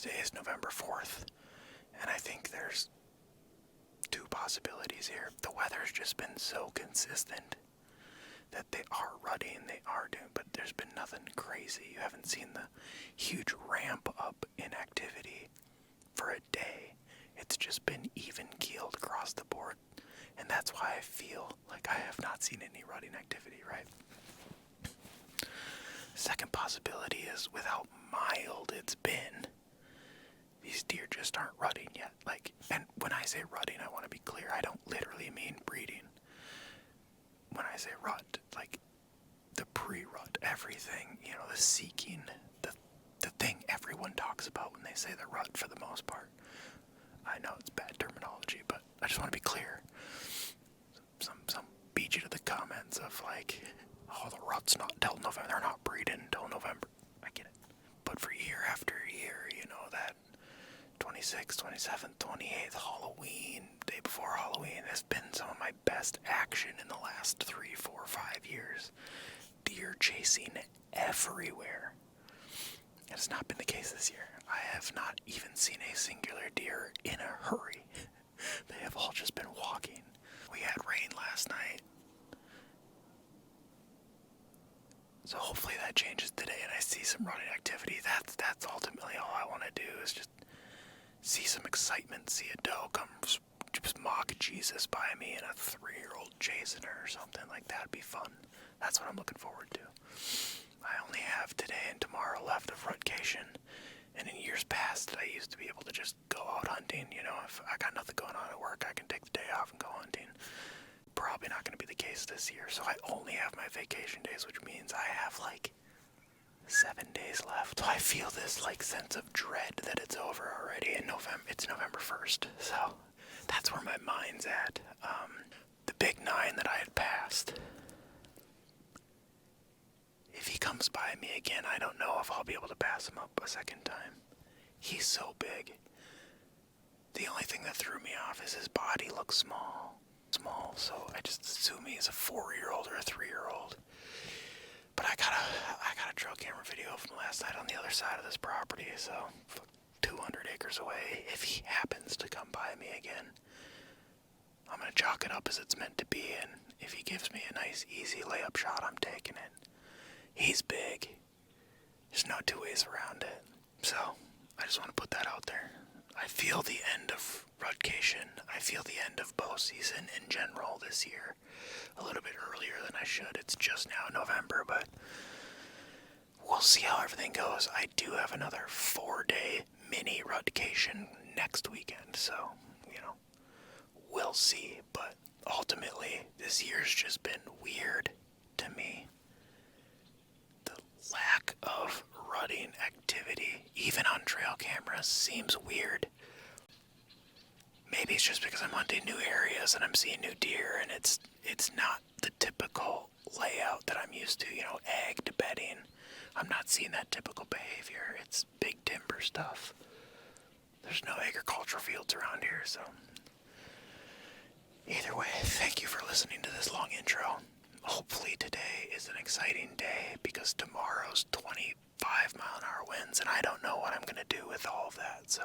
Today is November 4th, and I think there's two possibilities here. The weather's just been so consistent that they are rutting, they are doing, but there's been nothing crazy. You haven't seen the huge ramp up in activity for a day. It's just been even-keeled across the board, and that's why I feel like I have not seen any rutting activity, right? Second possibility is with how mild it's been, these deer just aren't rutting yet. And when I say rutting, I want to be clear, I don't literally mean breeding. When I say rut, the pre-rut, everything, the seeking, the thing everyone talks about when they say the rut for the most part. I know it's bad terminology, but I just want to be clear. Some beat you to the comments of oh, the rut's not till November, they're not breeding until November. I get it. But for year after year, that 26th, 27th, 28th, Halloween, day before Halloween, has been some of my best action in the last 3, 4, 5 years. Deer chasing everywhere. It has not been the case this year. I have not even seen a singular deer in a hurry. They have all just been walking. We had rain last night, so hopefully that changes today and I see some running activity. That's ultimately all I want to do, is just see some excitement, see a doe come just mock Jesus by me and a 3-year-old chasing her or something like that. Would be fun. That's what I'm looking forward to. I only have today and tomorrow left of Rutcation, and in years past I used to be able to just go out hunting. If I got nothing going on at work, I can take the day off and go hunting. Probably not going to be the case this year, so I only have my vacation days, which means I have 7 days left. So I feel this sense of dread that it's over already in November. It's November 1st, so that's where my mind's at. The big 9 that I had passed, if he comes by me again, I don't know if I'll be able to pass him up a second time. He's so big. The only thing that threw me off is his body looks small, so I just assume he's a 4-year-old or a 3-year-old. But I got a trail camera video from last night on the other side of this property, so 200 acres away. If he happens to come by me again, I'm going to chalk it up as it's meant to be, and if he gives me a nice, easy layup shot, I'm taking it. He's big. There's no two ways around it. So, I just want to put that out there. I feel the end of Rutcation. I feel the end of bow season in general this year. A little bit earlier than I should. It's just now November, but we'll see how everything goes. I do have another 4-day mini Rutcation next weekend, so, we'll see. But ultimately, this year's just been weird to me. The lack of rutting activity, even on trail cameras, seems weird. Maybe it's just because I'm hunting new areas and I'm seeing new deer, and it's not the typical layout that I'm used to, egged bedding. I'm not seeing that typical behavior. It's big timber stuff. There's no agricultural fields around here, so either way, thank you for listening to this long intro. Hopefully today is an exciting day, because tomorrow's 25-mile-an-hour winds, and I don't know what I'm going to do with all of that, so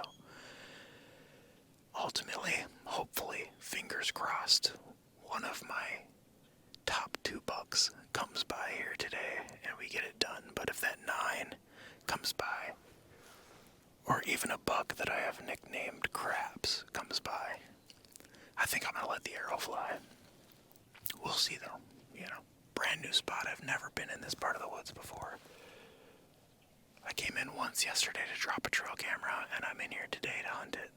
ultimately, hopefully, fingers crossed, one of my top 2 bucks comes by here today and we get it done. But if that 9 comes by, or even a buck that I have nicknamed Crabs comes by, I think I'm going to let the arrow fly. We'll see though, brand new spot. I've never been in this part of the woods before. I came in once yesterday to drop a trail camera, and I'm in here today to hunt it.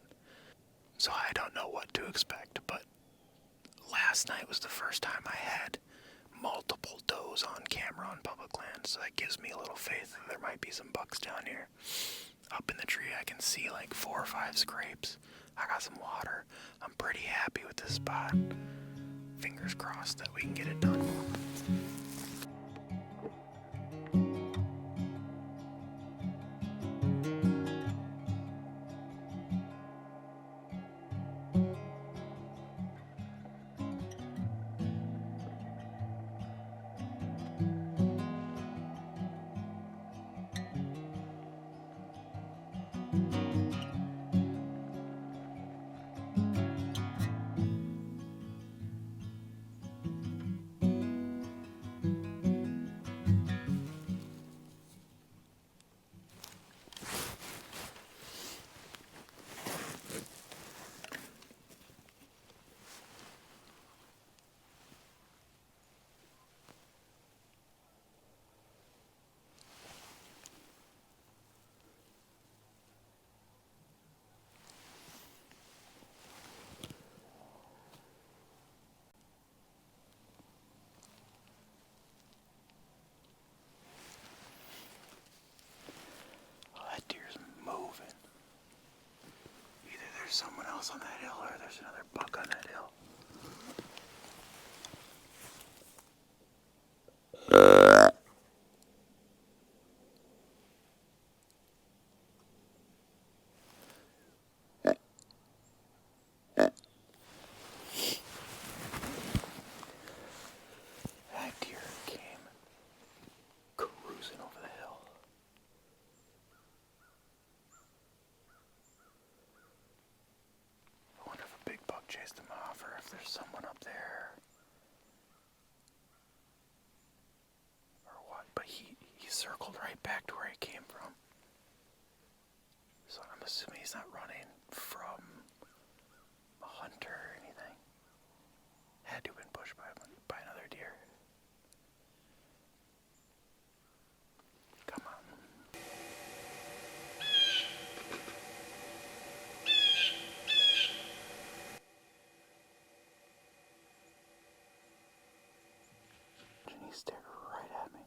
So I don't know what to expect, but last night was the first time I had multiple does on camera on public land, so that gives me a little faith that there might be some bucks down here. Up in the tree I can see 4 or 5 scrapes. I got some water. I'm pretty happy with this spot. Fingers crossed that we can get it done. else on that hill, or there's another buck on that hill. That deer came cruising over the hill. I wonder if a big buck chased him off, or if there's someone up there, or what. But he circled right back to where he came from. So I'm assuming he's not running from a hunter or anything. Had to have been pushed by another deer. Come on. And he stared right at me.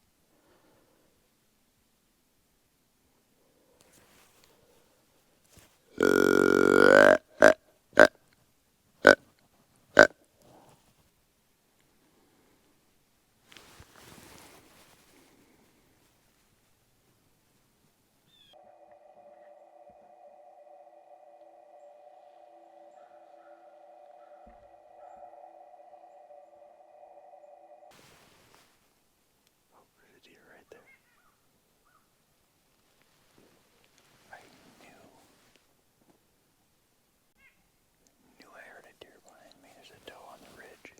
There's a deer right there. I knew I heard a deer behind me. There's a doe on the ridge.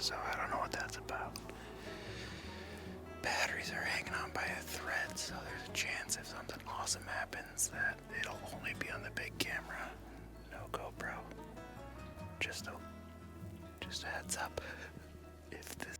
So I don't know what that's about. Batteries are hanging on by a thread, so there's a chance if something awesome happens that it'll only be on the big camera. No GoPro. Just a heads up. If this